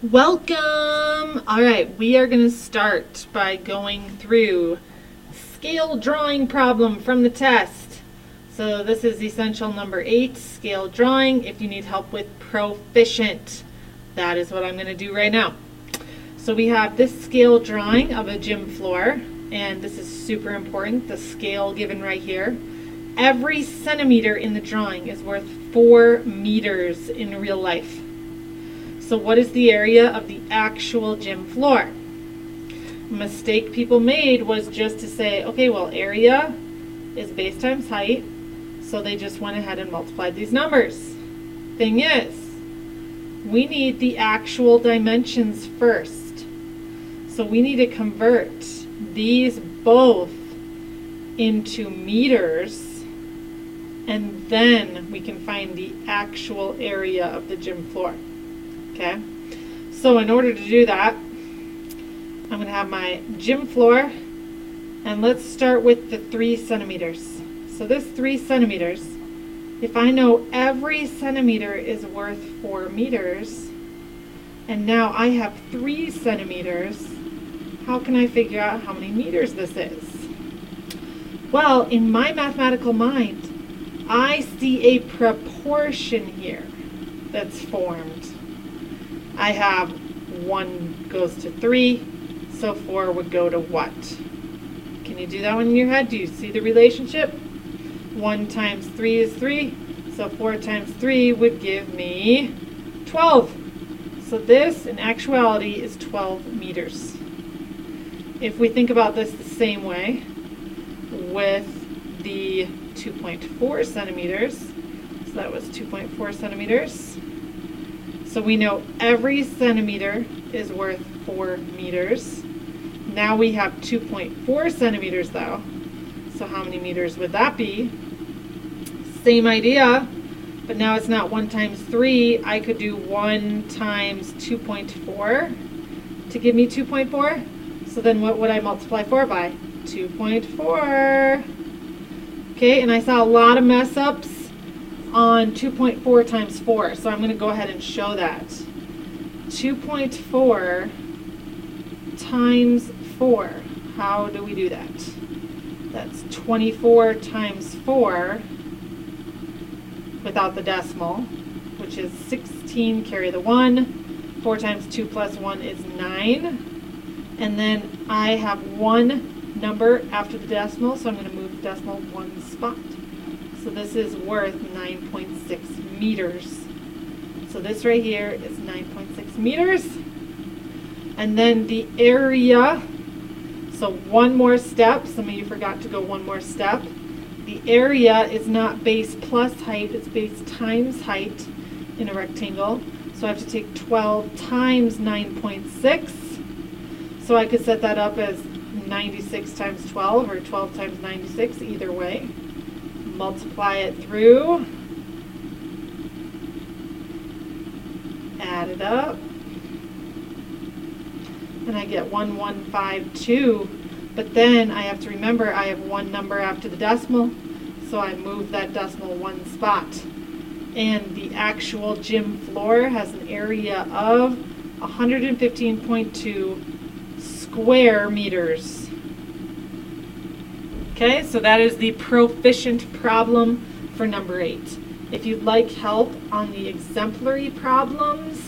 Welcome! Alright, we are going to start by going through scale drawing problem from the test. So this is essential number 8, scale drawing. If you need help with proficient, that is what I'm going to do right now. So we have this scale drawing of a gym floor, and this is super important, the scale given right here. Every centimeter in the drawing is worth 4 meters in real life. So what is the area of the actual gym floor? A mistake people made was just to say, okay, well, area is base times height, so they just went ahead and multiplied these numbers. Thing is, we need the actual dimensions first. So we need to convert these both into meters, and then we can find the actual area of the gym floor. Okay, so in order to do that, I'm going to have my gym floor, and let's start with the 3 centimeters. So this 3 centimeters, if I know every centimeter is worth 4 meters, and now I have 3 centimeters, how can I figure out how many meters this is? Well, in my mathematical mind, I see a proportion here that's formed. I have 1 goes to 3, so 4 would go to what? Can you do that one in your head? Do you see the relationship? 1 times 3 is 3, so 4 times 3 would give me 12. So this, in actuality, is 12 meters. If we think about this the same way with the 2.4 centimeters, so that was 2.4 centimeters. So we know every centimeter is worth 4 meters. Now we have 2.4 centimeters though. So how many meters would that be? Same idea, but now it's not 1 times 3. I could do 1 times 2.4 to give me 2.4. So then what would I multiply 4 by? 2.4. Okay, and I saw a lot of mess ups on 2.4 times 4, so I'm going to go ahead and show that. 2.4 times 4, how do we do that? That's 24 times 4 without the decimal, which is 16, carry the 1. 4 times 2 plus 1 is 9. And then I have 1 number after the decimal, so I'm going to move the decimal 1 spot. So this is worth 9.6 meters. So this right here is 9.6 meters. And then the area, so one more step. Some of you forgot to go one more step. The area is not base plus height, it's base times height in a rectangle. So I have to take 12 times 9.6. So I could set that up as 96 times 12 or 12 times 96, either way. Multiply it through, add it up, and I get 1152. But then I have to remember I have 1 number after the decimal, so I move that decimal 1 spot. And the actual gym floor has an area of 115.2 square meters. Okay, so that is the proficient problem for number 8. If you'd like help on the exemplary problems,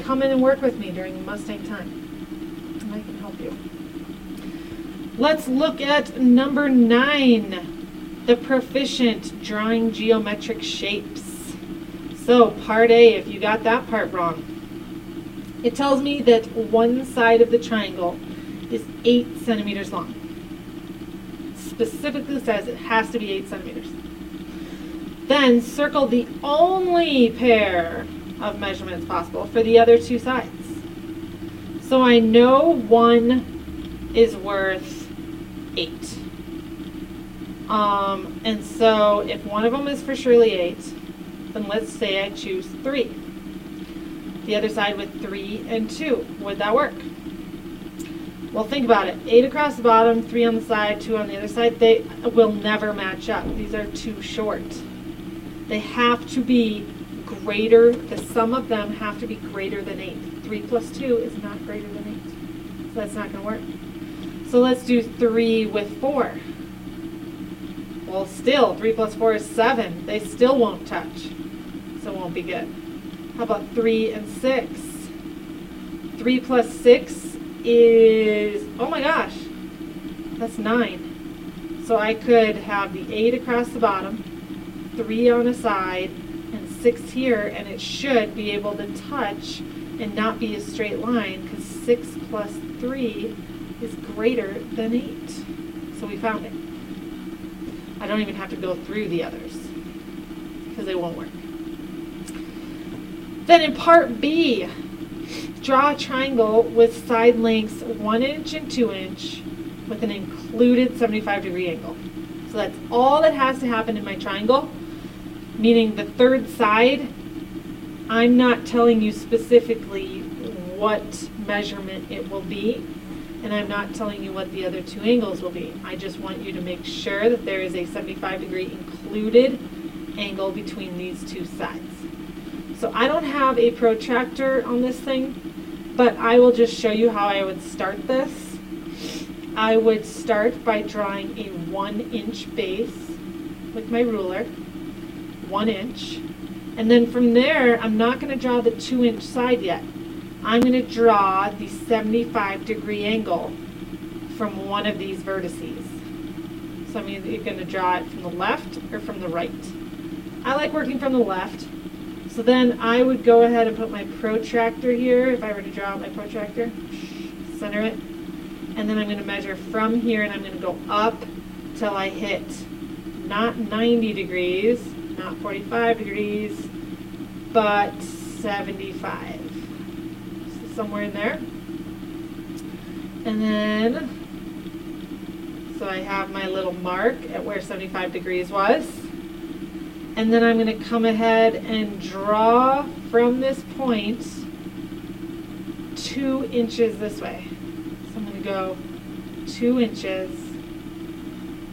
come in and work with me during the Mustang time, and I can help you. Let's look at number 9, the proficient drawing geometric shapes. So part A, if you got that part wrong, it tells me that one side of the triangle is 8 centimeters long. Specifically says it has to be 8 centimeters. Then circle the only pair of measurements possible for the other 2 sides. So I know 1 is worth 8. And so if one of them is for surely 8, then let's say I choose 3. The other side with 3 and 2. Would that work? Well, think about it. 8 across the bottom, 3 on the side, 2 on the other side. They will never match up. These are too short. They have to be greater, the sum of them have to be greater than 8. 3 plus 2 is not greater than 8. So that's not going to work. So let's do 3 with 4. Well, still, 3 plus 4 is 7. They still won't touch. So it won't be good. How about 3 and 6? 3 plus 6 is, oh my gosh, that's 9. So I could have the 8 across the bottom, 3 on a side, and 6 here, and it should be able to touch and not be a straight line, because 6 plus 3 is greater than 8. So we found it. I don't even have to go through the others, because they won't work. Then in part B, draw a triangle with side lengths 1 inch and 2 inch with an included 75-degree angle. So that's all that has to happen in my triangle, meaning the third side, I'm not telling you specifically what measurement it will be, and I'm not telling you what the other two angles will be. I just want you to make sure that there is a 75-degree included angle between these two sides. So I don't have a protractor on this thing, but I will just show you how I would start this. I would start by drawing a 1-inch base with my ruler, 1 inch. And then from there, I'm not going to draw the 2-inch side yet. I'm going to draw the 75-degree angle from one of these vertices. So I'm either going to draw it from the left or from the right. I like working from the left. So then I would go ahead and put my protractor here, if I were to draw out my protractor, center it. And then I'm going to measure from here, and I'm going to go up till I hit not 90 degrees, not 45 degrees, but 75. So somewhere in there. And then, so I have my little mark at where 75 degrees was. And then I'm going to come ahead and draw from this point 2 inches this way. So I'm going to go 2 inches.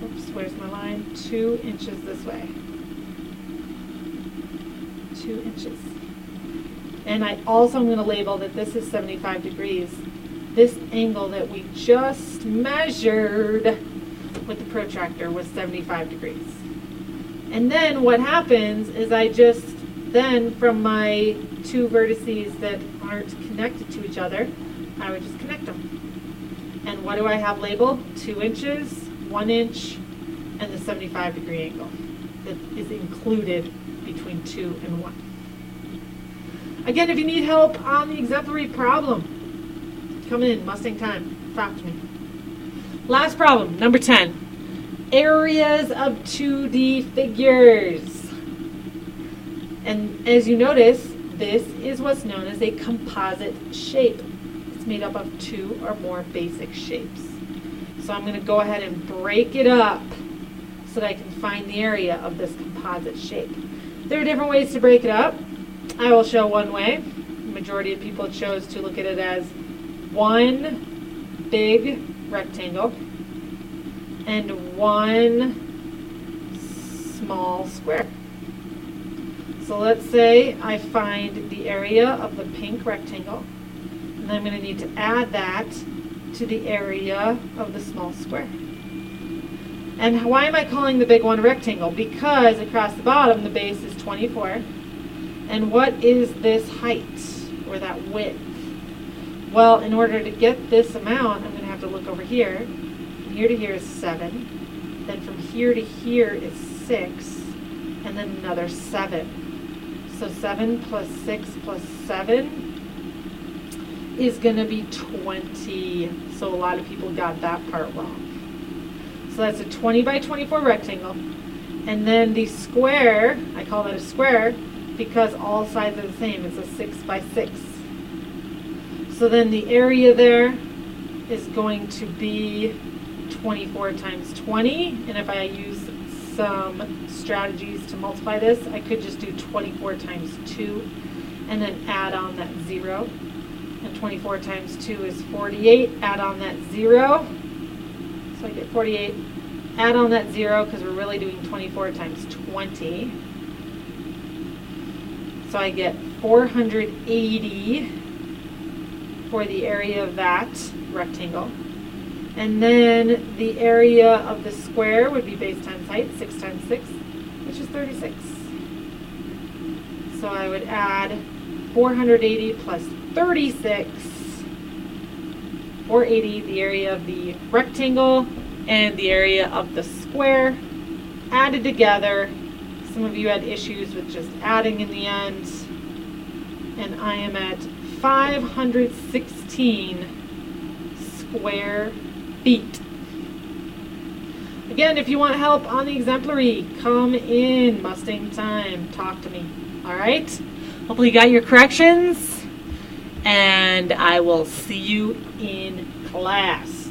Oops, where's my line? 2 inches this way. 2 inches. And I also am going to label that this is 75 degrees. This angle that we just measured with the protractor was 75 degrees. And then what happens is I just, then from my two vertices that aren't connected to each other, I would just connect them. And what do I have labeled? 2 inches, 1 inch, and the 75-degree angle that is included between 2 and 1. Again, if you need help on the exemplary problem, come in, Mustang time, talk to me. Last problem, number 10. Areas of 2D figures. And as you notice, this is what's known as a composite shape. It's made up of 2 or more basic shapes. So I'm going to go ahead and break it up so that I can find the area of this composite shape. There are different ways to break it up. I will show one way. The majority of people chose to look at it as one big rectangle and one small square. So let's say I find the area of the pink rectangle, and I'm going to need to add that to the area of the small square. And why am I calling the big one rectangle? Because across the bottom the base is 24. And what is this height, or that width? Well, in order to get this amount, I'm going to have to look over here. From here to here is 7. Then from here to here is 6. And then another 7. So 7 plus 6 plus 7 is going to be 20. So a lot of people got that part wrong. So that's a 20 by 24 rectangle. And then the square, I call that a square because all sides are the same. It's a 6 by 6. So then the area there is going to be 24 times 20. And if I use some strategies to multiply this, I could just do 24 times 2 and then add on that 0. And 24 times 2 is 48. Add on that 0. So I get 48. Add on that 0 because we're really doing 24 times 20. So I get 480 for the area of that rectangle. And then the area of the square would be base times height, 6 times 6, which is 36. So I would add 480 plus 36, 480, the area of the rectangle and the area of the square, added together. Some of you had issues with just adding in the end. And I am at 516 square feet. Again, if you want help on the exemplary, come in Mustang time. Talk to me. All right? Hopefully you got your corrections. And I will see you in class.